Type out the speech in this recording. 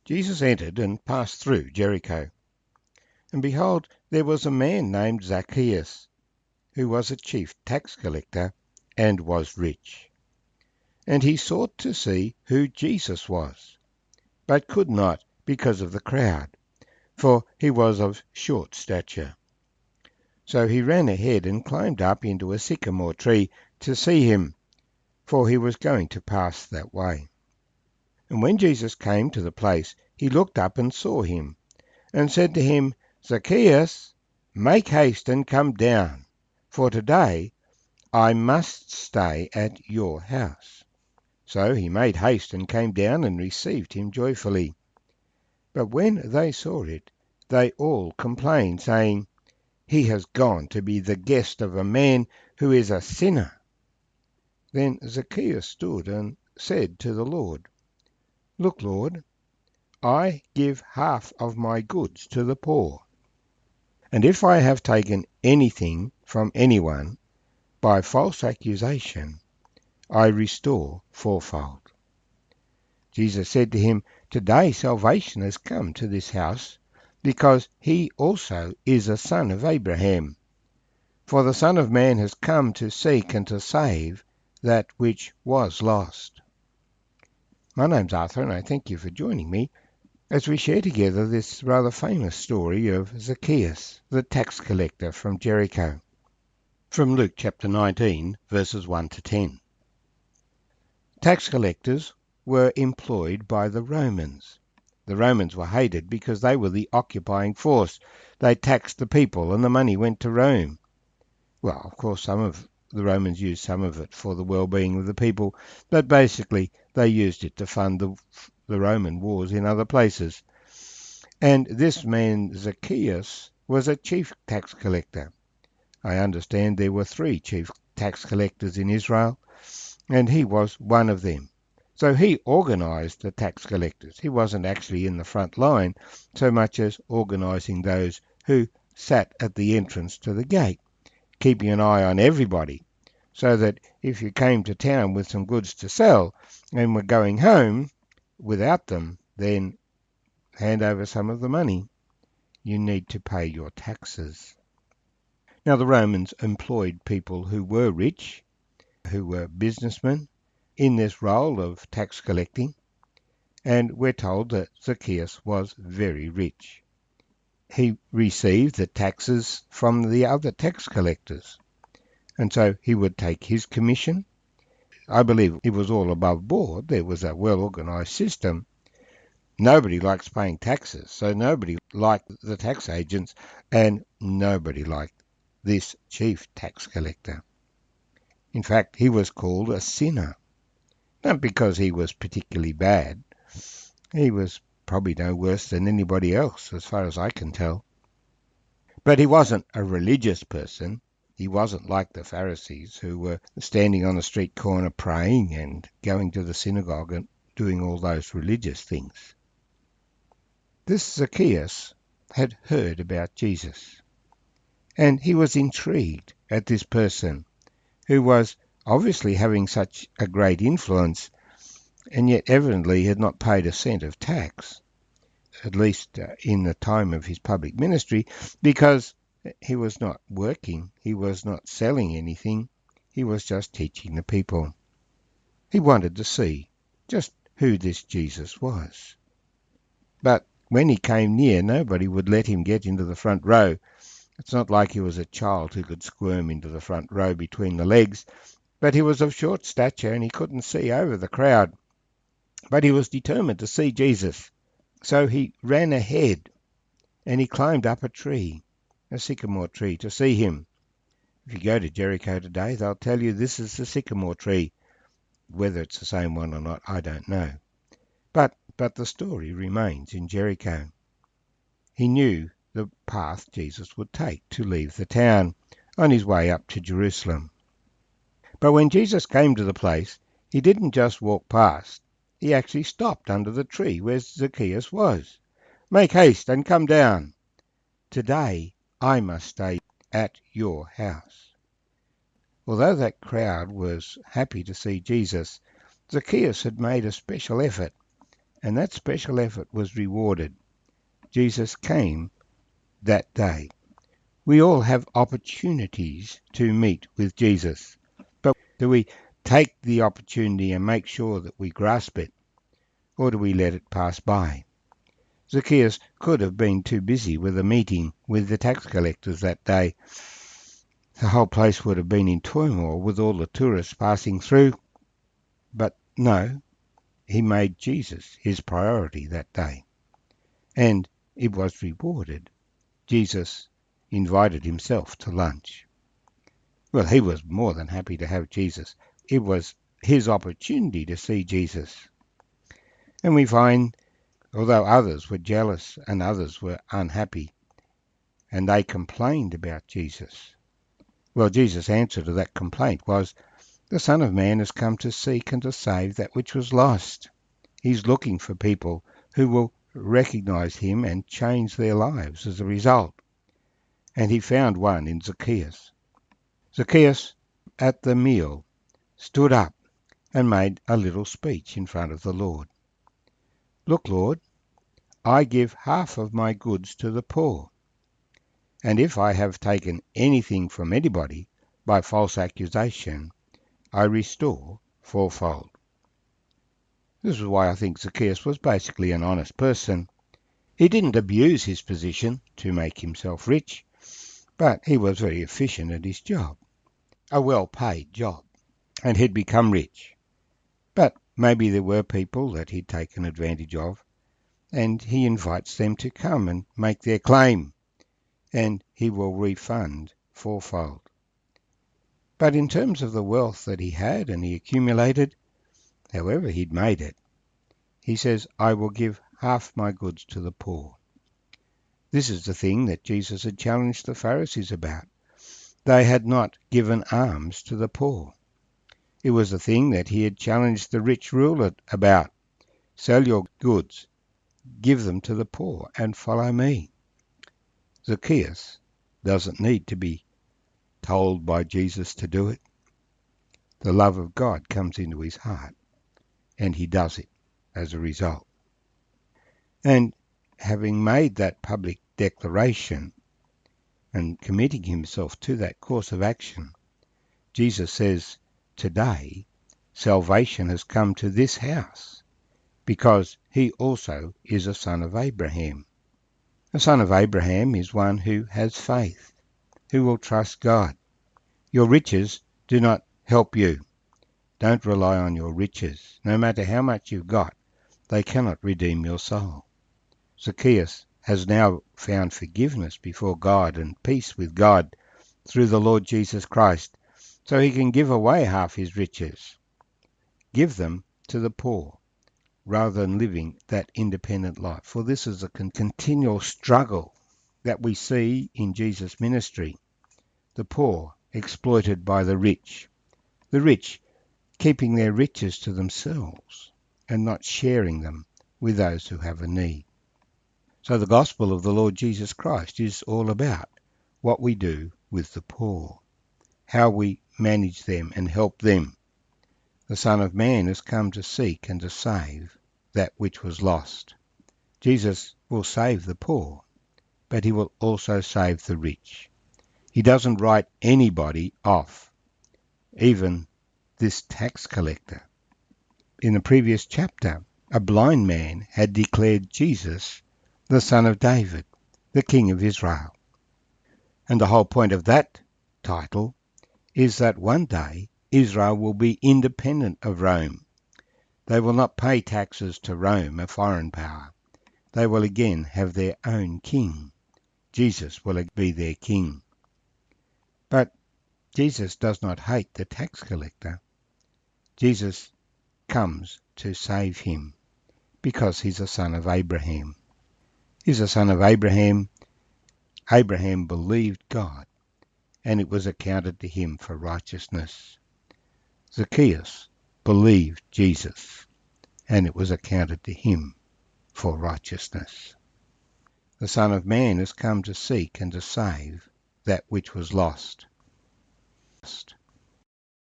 Jesus entered and passed through Jericho. And behold, there was a man named Zacchaeus, who was a chief tax collector and was rich. And he sought to see who Jesus was, but could not because of the crowd, for he was of short stature. So he ran ahead and climbed up into a sycamore tree to see him, for he was going to pass that way. And when Jesus came to the place, he looked up and saw him, and said to him, Zacchaeus, make haste and come down, for today I must stay at your house. So he made haste and came down and received him joyfully. But when they saw it, they all complained, saying, He has gone to be the guest of a man who is a sinner. Then Zacchaeus stood and said to the Lord, Look, Lord, I give half of my goods to the poor. And if I have taken anything from anyone by false accusation, I restore fourfold. Jesus said to him, Today salvation has come to this house, because he also is a son of Abraham. For the Son of Man has come to seek and to save that which was lost. My name's Arthur, and I thank you for joining me as we share together this rather famous story of Zacchaeus, the tax collector from Jericho, from Luke chapter 19, verses 1 to 10. Tax collectors were employed by the Romans. The Romans were hated because they were the occupying force. They taxed the people and the money went to Rome. Well, of course, some of the Romans used some of it for the well-being of the people, but basically they used it to fund the Roman wars in other places. And this man Zacchaeus was a chief tax collector. I understand there were 3 chief tax collectors in Israel, and he was one of them. So he organised the tax collectors. He wasn't actually in the front line so much as organising those who sat at the entrance to the gate, keeping an eye on everybody, so that if you came to town with some goods to sell and were going home without them, then hand over some of the money. You need to pay your taxes. Now, the Romans employed people who were rich, who were businessmen, in this role of tax collecting, and we're told that Zacchaeus was very rich. He received the taxes from the other tax collectors, and so he would take his commission. I believe it was all above board. There was a well-organised system. Nobody likes paying taxes, so nobody liked the tax agents, and nobody liked this chief tax collector. In fact, he was called a sinner, not because he was particularly bad. He was probably no worse than anybody else, as far as I can tell. But he wasn't a religious person. He wasn't like the Pharisees, who were standing on the street corner praying and going to the synagogue and doing all those religious things. This Zacchaeus had heard about Jesus, and he was intrigued at this person who was obviously having such a great influence, and yet evidently had not paid a cent of tax, at least in the time of his public ministry, because he was not working, he was not selling anything, he was just teaching the people. He wanted to see just who this Jesus was. But when he came near, nobody would let him get into the front row. It's not like he was a child who could squirm into the front row between the legs, but he was of short stature and he couldn't see over the crowd. But he was determined to see Jesus. So he ran ahead and he climbed up a tree, a sycamore tree, to see him. If you go to Jericho today, they'll tell you this is the sycamore tree. Whether it's the same one or not, I don't know. But the story remains in Jericho. He knew the path Jesus would take to leave the town on his way up to Jerusalem. But when Jesus came to the place, he didn't just walk past. He actually stopped under the tree where Zacchaeus was. Make haste and come down. Today I must stay at your house. Although that crowd was happy to see Jesus, Zacchaeus had made a special effort. and that special effort was rewarded. Jesus came that day. We all have opportunities to meet with Jesus, but do we take the opportunity and make sure that we grasp it, or do we let it pass by? Zacchaeus could have been too busy with a meeting with the tax collectors that day. The whole place would have been in turmoil with all the tourists passing through. But no, he made Jesus his priority that day. And it was rewarded. Jesus invited himself to lunch. Well, he was more than happy to have Jesus. It was his opportunity to see Jesus. And we find, although others were jealous and others were unhappy, and they complained about Jesus, well, Jesus' answer to that complaint was, the Son of Man has come to seek and to save that which was lost. He's looking for people who will recognize him and change their lives as a result. And he found one in Zacchaeus. Zacchaeus, at the meal, stood up and made a little speech in front of the Lord. Look, Lord, I give half of my goods to the poor. And if I have taken anything from anybody by false accusation, I restore fourfold. This is why I think Zacchaeus was basically an honest person. He didn't abuse his position to make himself rich, but he was very efficient at his job, a well-paid job, and he'd become rich. But maybe there were people that he'd taken advantage of, and he invites them to come and make their claim, and he will refund fourfold. But in terms of the wealth that he had and he accumulated, however he'd made it, he says, I will give half my goods to the poor. This is the thing that Jesus had challenged the Pharisees about. They had not given alms to the poor. It was the thing that he had challenged the rich ruler about. Sell your goods, give them to the poor, and follow me. Zacchaeus doesn't need to be told by Jesus to do it. The love of God comes into his heart, and he does it as a result. And having made that public declaration and committing himself to that course of action, Jesus says, today salvation has come to this house, because he also is a son of Abraham. A son of Abraham is one who has faith, who will trust God. Your riches do not help you. Don't rely on your riches. No matter how much you've got, they cannot redeem your soul. Zacchaeus has now found forgiveness before God and peace with God through the Lord Jesus Christ, so he can give away half his riches. Give them to the poor, rather than living that independent life. For this is a continual struggle that we see in Jesus' ministry. The poor exploited by the rich keeping their riches to themselves and not sharing them with those who have a need. So the gospel of the Lord Jesus Christ is all about what we do with the poor, how we manage them and help them. The Son of Man has come to seek and to save that which was lost. Jesus will save the poor, but he will also save the rich. He doesn't write anybody off, even this tax collector. In the previous chapter, a blind man had declared Jesus the son of David, the King of Israel. And the whole point of that title is that one day Israel will be independent of Rome. They will not pay taxes to Rome, a foreign power. They will again have their own king. Jesus will be their king. But Jesus does not hate the tax collector. Jesus comes to save him because he's a son of Abraham. He's a son of Abraham. Abraham believed God, and it was accounted to him for righteousness. Zacchaeus believed Jesus, and it was accounted to him for righteousness. The Son of Man has come to seek and to save that which was lost.